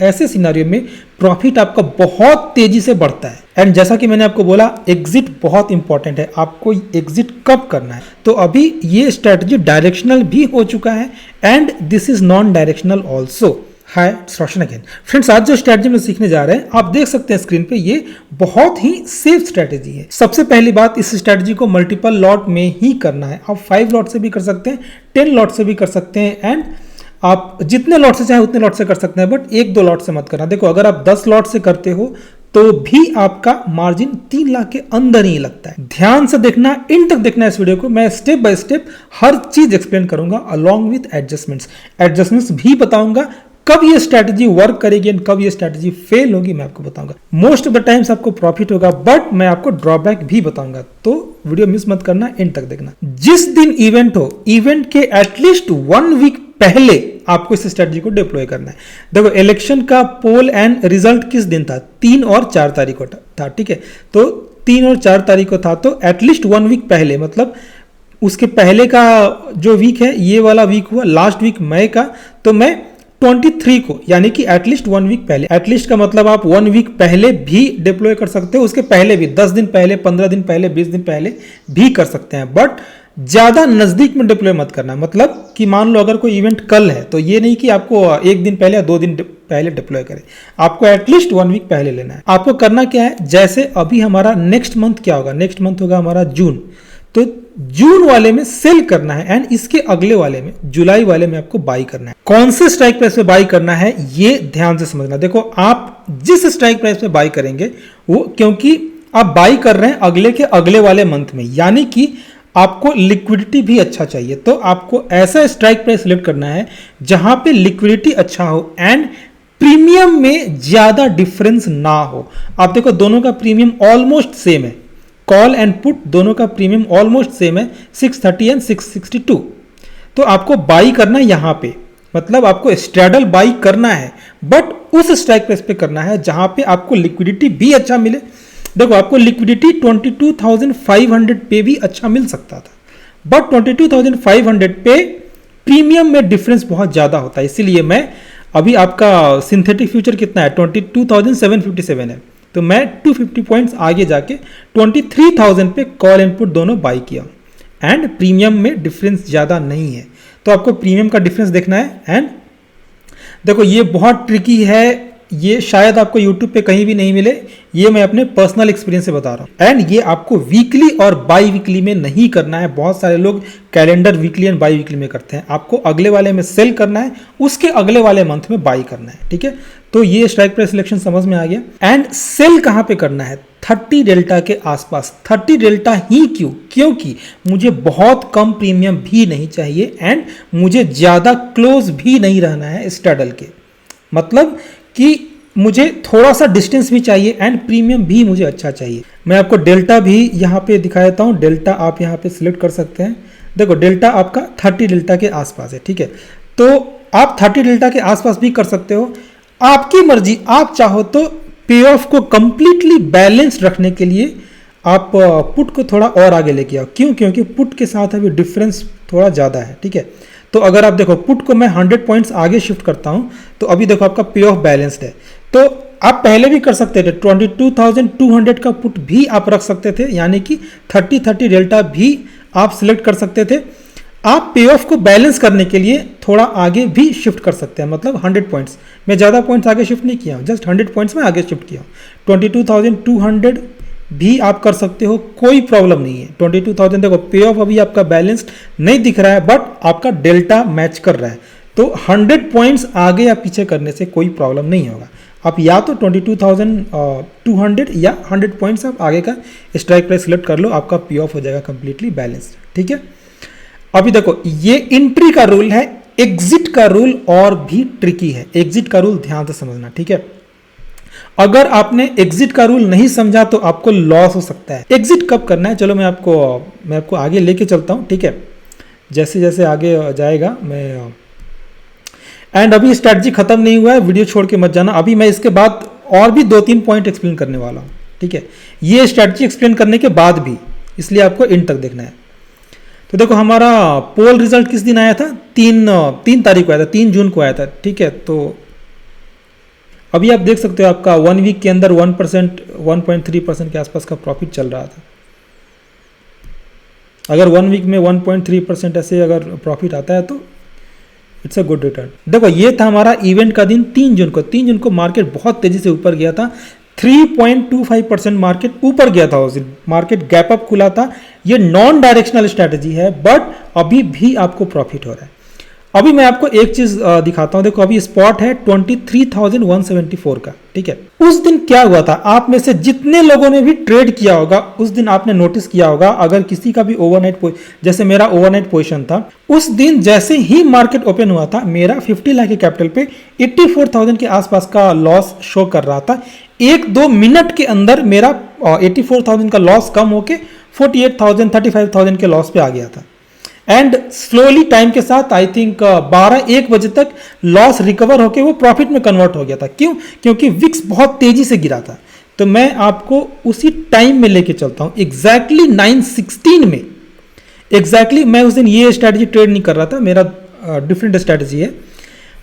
ऐसे सिनारियो में प्रॉफिट आपका बहुत तेजी से बढ़ता है। एंड जैसा कि मैंने आपको बोला, एग्जिट बहुत इंपॉर्टेंट है, आपको एग्जिट कब करना है। तो अभी ये स्ट्रैटेजी डायरेक्शनल भी हो चुका है and this is non directional also. Hi Roshan again friends, आज जो स्ट्रैटेजी में सीखने जा रहे हैं आप देख सकते हैं स्क्रीन पे, ये बहुत ही सेफ स्ट्रैटेजी है। सबसे पहली बात, इस स्ट्रैटेजी को मल्टीपल लॉट में ही करना है। आप 5 लॉट से भी कर सकते हैं, 10 लॉट से भी कर सकते हैं एंड आप जितने लॉट से चाहे उतने लॉट से कर सकते हैं, बट 1-2 लॉट से मत करना। देखो, अगर आप 10 लॉट से करते हो तो भी आपका मार्जिन 3 लाख के अंदर ही लगता है। ध्यान से देखना, इन तक देखना इस वीडियो को। मैं स्टेप बाय स्टेप हर चीज एक्सप्लेन करूंगा अलॉन्ग विथ एडजस्टमेंट्स भी बताऊंगा। कब ये स्ट्रैटेजी वर्क करेगी एंड कब ये स्ट्रैटेजी फेल होगी मैं आपको बताऊंगा। मोस्ट ऑफ द टाइम्स आपको प्रॉफिट होगा, बट मैं आपको ड्रॉबैक भी बताऊंगा, तो वीडियो मिस मत करना, एंड तक देखना। जिस दिन इवेंट हो, इवेंट के एटलीस्ट 1 वीक पहले आपको इस स्ट्रैटेजी को डिप्लॉय करना है। देखो, इलेक्शन का पोल एंड रिजल्ट किस दिन था? 3 और 4 तारीख को था, ठीक है। तो 3 और 4 तारीख को था, तो एटलीस्ट 1 वीक पहले, मतलब उसके पहले का जो वीक है, ये वाला वीक हुआ लास्ट वीक मई का, तो मैं 23 को, यानी कि एटलीस्ट 1 वीक पहले। एटलीस्ट का मतलब आप 1 वीक पहले भी डिप्लॉय कर सकते हो, उसके पहले भी 10 दिन पहले, 15 दिन पहले, 20 दिन पहले भी कर सकते हैं, बट ज्यादा नजदीक में डिप्लॉय मत करना। मतलब कि मान लो अगर कोई इवेंट कल है, तो ये नहीं कि आपको 1 दिन पहले या 2 दिन पहले डिप्लॉय करें, आपको एटलीस्ट 1 वीक पहले लेना है। आपको करना क्या है, जैसे अभी हमारा नेक्स्ट मंथ क्या होगा, नेक्स्ट मंथ होगा हमारा जून, तो जून वाले में सेल करना है एंड इसके अगले वाले में, जुलाई वाले में आपको बाई करना है। कौन से स्ट्राइक प्राइस पे बाई करना है ये ध्यान से समझना। देखो, आप जिस स्ट्राइक प्राइस पे बाई करेंगे वो, क्योंकि आप बाई कर रहे हैं अगले के अगले वाले मंथ में, यानी कि आपको लिक्विडिटी भी अच्छा चाहिए, तो आपको ऐसा स्ट्राइक प्राइस सिलेक्ट करना है जहां पे लिक्विडिटी अच्छा हो एंड प्रीमियम में ज्यादा डिफरेंस ना हो। आप देखो, दोनों का प्रीमियम ऑलमोस्ट सेम है, कॉल एंड पुट दोनों का प्रीमियम ऑलमोस्ट सेम है, 630 एंड 662। तो आपको बाई करना है यहां पे, मतलब आपको स्ट्रैडल बाई करना है, बट उस स्ट्राइक प्राइस पे करना है जहां पे आपको लिक्विडिटी भी अच्छा मिले। देखो, आपको लिक्विडिटी 22,500 पे भी अच्छा मिल सकता था, बट 22,500 पे प्रीमियम में डिफरेंस बहुत ज्यादा होता है। इसीलिए मैं अभी, आपका सिंथेटिक फ्यूचर कितना है, 22,757 है, तो मैं 250 पॉइंट्स आगे जाके 23,000 पे कॉल इनपुट दोनों बाई किया एंड प्रीमियम में डिफरेंस ज़्यादा नहीं है, तो आपको प्रीमियम का डिफरेंस देखना है। एंड देखो, ये बहुत ट्रिकी है, ये शायद आपको YouTube पे कहीं भी नहीं मिले, ये मैं अपने पर्सनल एक्सपीरियंस से बता रहा हूँ। एंड ये आपको वीकली और बाई वीकली में नहीं करना है। बहुत सारे लोग calendar weekly and by weekly में करते हैं, आपको अगले वाले में सेल करना है, उसके अगले वाले मंथ में बाई करना है, ठीक है। तो ये स्ट्राइक प्राइस सिलेक्शन समझ में आ गया। एंड सेल कहाँ पे करना है, 30 डेल्टा के आसपास। 30 डेल्टा ही क्यों? क्योंकि मुझे बहुत कम प्रीमियम भी नहीं चाहिए एंड मुझे ज्यादा क्लोज भी नहीं रहना है स्ट्रैडल के, मतलब कि मुझे थोड़ा सा डिस्टेंस भी चाहिए एंड प्रीमियम भी मुझे अच्छा चाहिए। मैं आपको डेल्टा भी यहाँ पे दिखा देता हूँ, डेल्टा आप यहाँ पे सिलेक्ट कर सकते हैं। देखो, डेल्टा आपका 30 डेल्टा के आसपास है, ठीक है। तो आप 30 डेल्टा के आसपास भी कर सकते हो, आपकी मर्जी। आप चाहो तो पे ऑफ को कंप्लीटली बैलेंस रखने के लिए आप पुट को थोड़ा और आगे लेके आओ। क्यों? क्योंकि पुट के साथ अभी डिफरेंस थोड़ा ज़्यादा है, ठीक है। तो अगर आप देखो, पुट को मैं 100 पॉइंट्स आगे शिफ्ट करता हूं, तो अभी देखो आपका पे ऑफ बैलेंस्ड है। तो आप पहले भी कर सकते थे, 22,200 का पुट भी आप रख सकते थे, यानी कि 30 डेल्टा भी आप सिलेक्ट कर सकते थे। आप पे ऑफ को बैलेंस करने के लिए थोड़ा आगे भी शिफ्ट कर सकते हैं, मतलब 100 पॉइंट्स। मैं ज़्यादा पॉइंट्स आगे शिफ्ट नहीं किया हूँ, जस्ट 100 पॉइंट्स में आगे शिफ्ट किया हूँ। 22,200 भी आप कर सकते हो, कोई प्रॉब्लम नहीं है। 22,000 देखो, पे ऑफ अभी आपका बैलेंस्ड नहीं दिख रहा है, बट आपका डेल्टा मैच कर रहा है, तो 100 पॉइंट्स आगे या पीछे करने से कोई प्रॉब्लम नहीं होगा। आप या तो 22,200 या 100 पॉइंट्स आप आगे का स्ट्राइक प्राइस सिलेक्ट कर लो, आपका पे ऑफ हो जाएगा कंप्लीटली बैलेंस्ड, ठीक है। अभी देखो, ये एंट्री का रूल है, एग्जिट का रूल और भी ट्रिकी है। एग्जिट का रूल ध्यान से समझना, ठीक है। अगर आपने एग्जिट का रूल नहीं समझा तो आपको लॉस हो सकता है। एग्जिट कब करना है, चलो मैं आपको आगे लेके चलता हूं, ठीक है। जैसे जैसे आगे जाएगा मैं, एंड अभी स्ट्रैटेजी खत्म नहीं हुआ है, वीडियो छोड़ के मत जाना। अभी मैं इसके बाद और भी 2-3 पॉइंट एक्सप्लेन करने वाला हूं, ठीक है। ये स्ट्रैटेजी एक्सप्लेन करने के बाद भी, इसलिए आपको इन तक देखना है। तो देखो, हमारा पोल रिजल्ट किस दिन आया था, 3 तारीख को आया था, 3 जून को आया था, ठीक है। तो अभी आप देख सकते हो आपका 1 वीक के अंदर 1%, 1.3% के आसपास का प्रॉफिट चल रहा था। अगर 1 वीक में 1.3% ऐसे अगर प्रॉफिट आता है तो इट्स अ गुड रिटर्न। देखो ये था हमारा इवेंट का दिन 3 जून को। 3 जून को मार्केट बहुत तेजी से ऊपर गया था, 3.25% मार्केट ऊपर गया था उस दिन, मार्केट गैप अप खुला था। ये नॉन डायरेक्शनल स्ट्रैटेजी है, बट अभी भी आपको प्रॉफिट हो रहा है। अभी मैं आपको एक चीज दिखाता हूं, देखो अभी स्पॉट है 23,174 का, ठीक है। उस दिन क्या हुआ था, आप में से जितने लोगों ने भी ट्रेड किया होगा उस दिन आपने नोटिस किया होगा, अगर किसी का भी ओवरनाइट, जैसे मेरा ओवरनाइट पोजीशन था, उस दिन जैसे ही मार्केट ओपन हुआ था मेरा 50 लाख के कैपिटल पे 84,000 के आसपास का लॉस शो कर रहा था। 1-2 मिनट के अंदर मेरा 84,000 का लॉस कम होके 48,000, 35,000 के लॉस पे आ गया था। एंड स्लोली टाइम के साथ आई थिंक 12-1 बजे तक लॉस रिकवर होके वो प्रॉफिट में कन्वर्ट हो गया था। क्यों? क्योंकि विक्स बहुत तेजी से गिरा था। तो मैं आपको उसी टाइम में लेके चलता हूं, एग्जैक्टली 9:16 में। एग्जैक्टली मैं उस दिन ये स्ट्रैटेजी ट्रेड नहीं कर रहा था, मेरा डिफरेंट स्ट्रैटेजी है,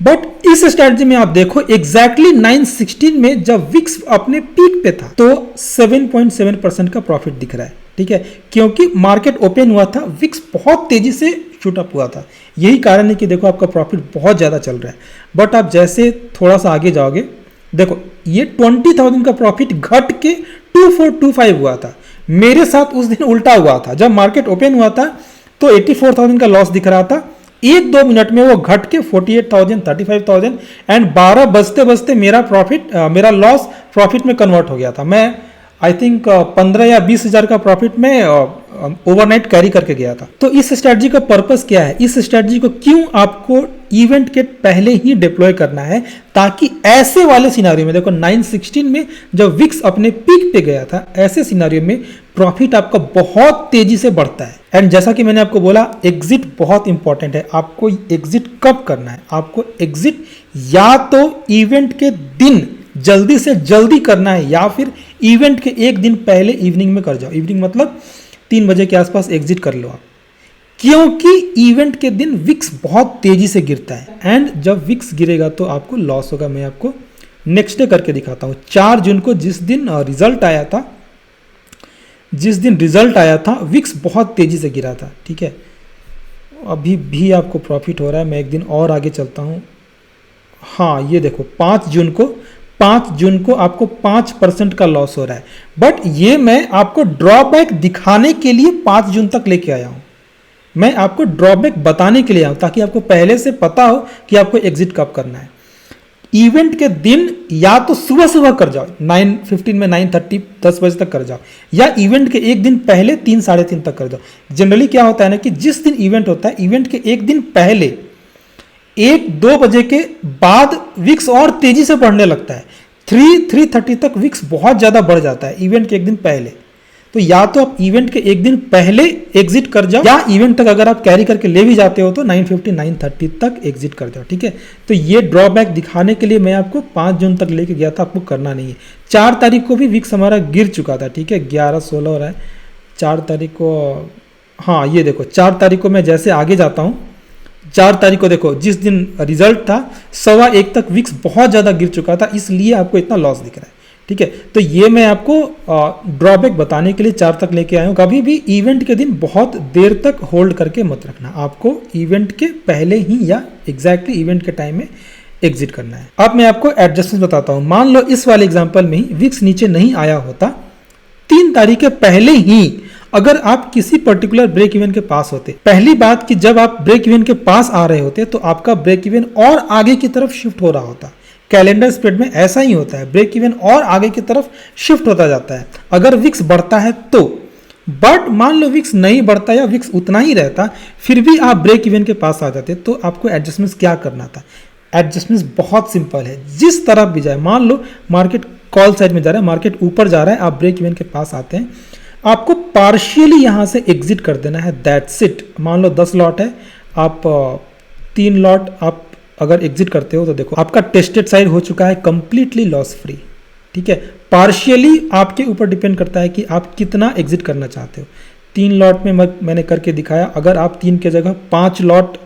बट इस स्ट्रैटेजी में आप देखो एग्जैक्टली 9:16 में जब विक्स अपने पीक पे था तो 7.7% का प्रॉफिट दिख रहा है, ठीक है। क्योंकि मार्केट ओपन हुआ था, विक्स बहुत तेजी से शूट अप हुआ था। यही कारण है कि देखो आपका प्रॉफिट बहुत ज्यादा चल रहा है। बट आप जैसे थोड़ा सा आगे जाओगे, देखो ये 20,000 का प्रॉफिट घट के 2425 हुआ था। मेरे साथ उस दिन उल्टा हुआ था, जब मार्केट ओपन हुआ था तो 84,000 का लॉस दिख रहा था, 1-2 मिनट में वो घट के 48,000, 35,000 एंड 12 बजते बजते मेरा लॉस प्रॉफिट में कन्वर्ट हो गया था। मैं आई थिंक 15 या 20 हजार का प्रॉफिट में ओवरनाइट कैरी करके गया था। तो इस स्ट्रैटेजी का पर्पस क्या है, इस स्ट्रैटेजी को क्यों आपको इवेंट के पहले ही डिप्लॉय करना है, ताकि ऐसे वाले सिनारियो में, देखो 9:16 में जब विक्स अपने पीक पे गया था, ऐसे सिनारियो में प्रॉफिट आपका बहुत तेजी से बढ़ता है। एंड जैसा कि मैंने आपको बोला, एग्जिट बहुत इंपॉर्टेंट है। आपको एग्जिट कब करना है, आपको एग्जिट या तो इवेंट के दिन जल्दी से जल्दी करना है, या फिर इवेंट के एक दिन पहले इवनिंग में कर जाओ। इवनिंग मतलब 3 बजे के आसपास एग्जिट कर लो आप, क्योंकि इवेंट के दिन विक्स बहुत तेजी से गिरता है। एंड जब विक्स गिरेगा तो आपको लॉस होगा। मैं आपको नेक्स्ट डे करके दिखाता हूं। 4 जून को जिस दिन रिजल्ट आया था विक्स बहुत तेजी से गिरा था, ठीक है। अभी भी आपको प्रॉफिट हो रहा है। मैं एक दिन और आगे चलता हूं। हाँ ये देखो 5 जून को आपको 5% का लॉस हो रहा है। बट ये मैं आपको ड्रॉबैक दिखाने के लिए 5 जून तक लेके आया हूं। मैं आपको ड्रॉबैक बताने के लिए आया हूं, ताकि आपको पहले से पता हो कि आपको एग्जिट कब करना है। इवेंट के दिन या तो सुबह सुबह कर जाओ, 9:15 में, 9:30, 10 बजे तक कर जाओ, या इवेंट के एक दिन पहले 3, 3:30 तक कर जाओ। जनरली क्या होता है ना कि जिस दिन इवेंट होता है, इवेंट के एक दिन पहले 1-2 बजे के बाद विक्स और तेजी से बढ़ने लगता है। 3:30 तक विक्स बहुत ज्यादा बढ़ जाता है इवेंट के एक दिन पहले। तो या तो आप इवेंट के एक दिन पहले एग्जिट कर जाओ, या इवेंट तक अगर आप कैरी करके ले भी जाते हो तो 9:50, 9:30 तक एग्जिट कर जाओ, ठीक है। तो ये ड्रॉबैक दिखाने के लिए मैं आपको 5 जून तक लेके गया था, आपको करना नहीं है। 4 तारीख को भी विक्स हमारा गिर चुका था, ठीक है, 11-16 हो रहा है। 4 तारीख को, हाँ ये देखो 4 तारीख को मैं जैसे आगे जाता हूँ, 4 तारीख को देखो जिस दिन रिजल्ट था 1:15 तक विक्स बहुत ज्यादा गिर चुका था, इसलिए आपको इतना लॉस दिख रहा है, ठीक है। तो ये मैं आपको ड्रॉबैक बताने के लिए 4 तक लेके आया हूं। कभी भी इवेंट के दिन बहुत देर तक होल्ड करके मत रखना, आपको इवेंट के पहले ही या एग्जैक्टली इवेंट के टाइम में एग्जिट करना है। अब मैं आपको एडजस्टमेंट बताता हूं। मान लो इस वाले एग्जांपल में ही विक्स नीचे नहीं आया होता, 3 तारीख के पहले ही अगर आप किसी पर्टिकुलर ब्रेक इवन के पास होते, पहली बात कि जब आप ब्रेक इवन के पास आ रहे होते तो आपका ब्रेक इवन और आगे की तरफ शिफ्ट हो रहा होता। कैलेंडर स्प्रेड में ऐसा ही होता है, ब्रेक इवन और आगे की तरफ शिफ्ट होता जाता है अगर विक्स बढ़ता है तो। बट मान लो विक्स नहीं बढ़ता या विक्स उतना ही रहता, फिर भी आप ब्रेक इवन के पास आ जाते, तो आपको एडजस्टमेंट्स क्या करना था। एडजस्टमेंट्स बहुत सिंपल है, जिस तरफ भी जाए, मान लो मार्केट कॉल साइड में जा रहा है, मार्केट ऊपर जा रहा है, आप ब्रेक इवन के पास आते हैं, आपको पार्शियली यहां से एग्जिट कर देना है, दैट्स इट। मान लो 10 लॉट है, आप 3 लॉट आप अगर एग्जिट करते हो तो देखो आपका टेस्टेड साइड हो चुका है कंप्लीटली लॉस फ्री, ठीक है। पार्शियली आपके ऊपर डिपेंड करता है कि आप कितना एग्जिट करना चाहते हो। 3 लॉट में मैंने करके दिखाया, अगर आप 3 के जगह 5 लॉट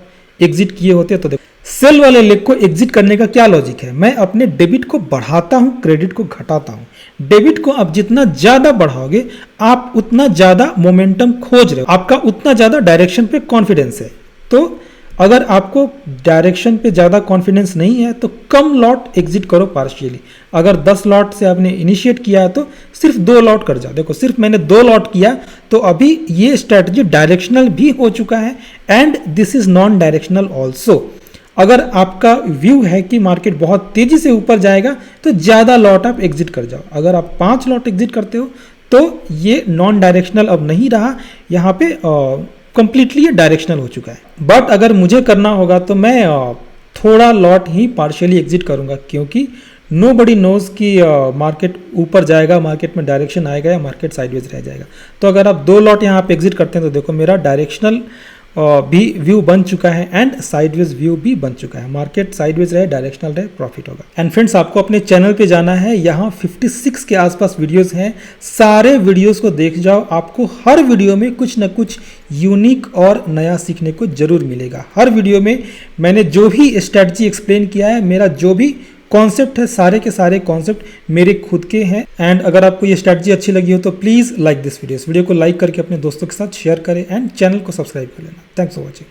एग्जिट किए होते तो देखो सेल वाले लेग को एग्जिट करने का क्या लॉजिक है, मैं अपने डेबिट को बढ़ाता हूं, क्रेडिट को घटाता हूं। डेबिट को आप जितना ज्यादा बढ़ाओगे आप उतना ज्यादा मोमेंटम खोज रहे हो, आपका उतना ज्यादा डायरेक्शन पे कॉन्फिडेंस है। तो अगर आपको डायरेक्शन पे ज़्यादा कॉन्फिडेंस नहीं है तो कम लॉट एग्जिट करो पार्शियली। अगर 10 लॉट से आपने इनिशिएट किया है तो सिर्फ 2 लॉट कर जाओ। देखो सिर्फ मैंने 2 लॉट किया तो अभी ये स्ट्रैटेजी डायरेक्शनल भी हो चुका है and this is non directional also. अगर आपका व्यू है कि मार्केट बहुत तेजी से ऊपर जाएगा तो ज़्यादा लॉट आप एग्जिट कर जाओ। अगर आप 5 लॉट एग्जिट करते हो तो ये नॉन डायरेक्शनल अब नहीं रहा, यहाँ पे कंप्लीटली ये डायरेक्शनल हो चुका है। बट अगर मुझे करना होगा तो मैं थोड़ा लॉट ही पार्शियली एग्जिट करूंगा, क्योंकि नोबडी नोज कि मार्केट ऊपर जाएगा, मार्केट में डायरेक्शन आएगा या मार्केट साइडवेज रह जाएगा। तो अगर आप 2 लॉट यहाँ पे एग्जिट करते हैं तो देखो मेरा डायरेक्शनल भी व्यू बन चुका है एंड साइडवेज व्यू भी बन चुका है। मार्केट साइडवेज रहे, डायरेक्शनल रहे, प्रॉफिट होगा। एंड फ्रेंड्स आपको अपने चैनल पे जाना है, यहाँ 56 के आसपास वीडियोस हैं, सारे वीडियोस को देख जाओ। आपको हर वीडियो में कुछ ना कुछ यूनिक और नया सीखने को जरूर मिलेगा। हर वीडियो में मैंने जो भी स्ट्रैटेजी एक्सप्लेन किया है, मेरा जो भी कॉन्सेप्ट है, सारे के सारे कॉन्सेप्ट मेरे खुद के हैं। एंड अगर आपको ये स्ट्रैटेजी अच्छी लगी हो तो प्लीज़ लाइक दिस वीडियो। इस वीडियो को लाइक करके अपने दोस्तों के साथ शेयर करें एंड चैनल को सब्सक्राइब कर लेना। Thanks for watching.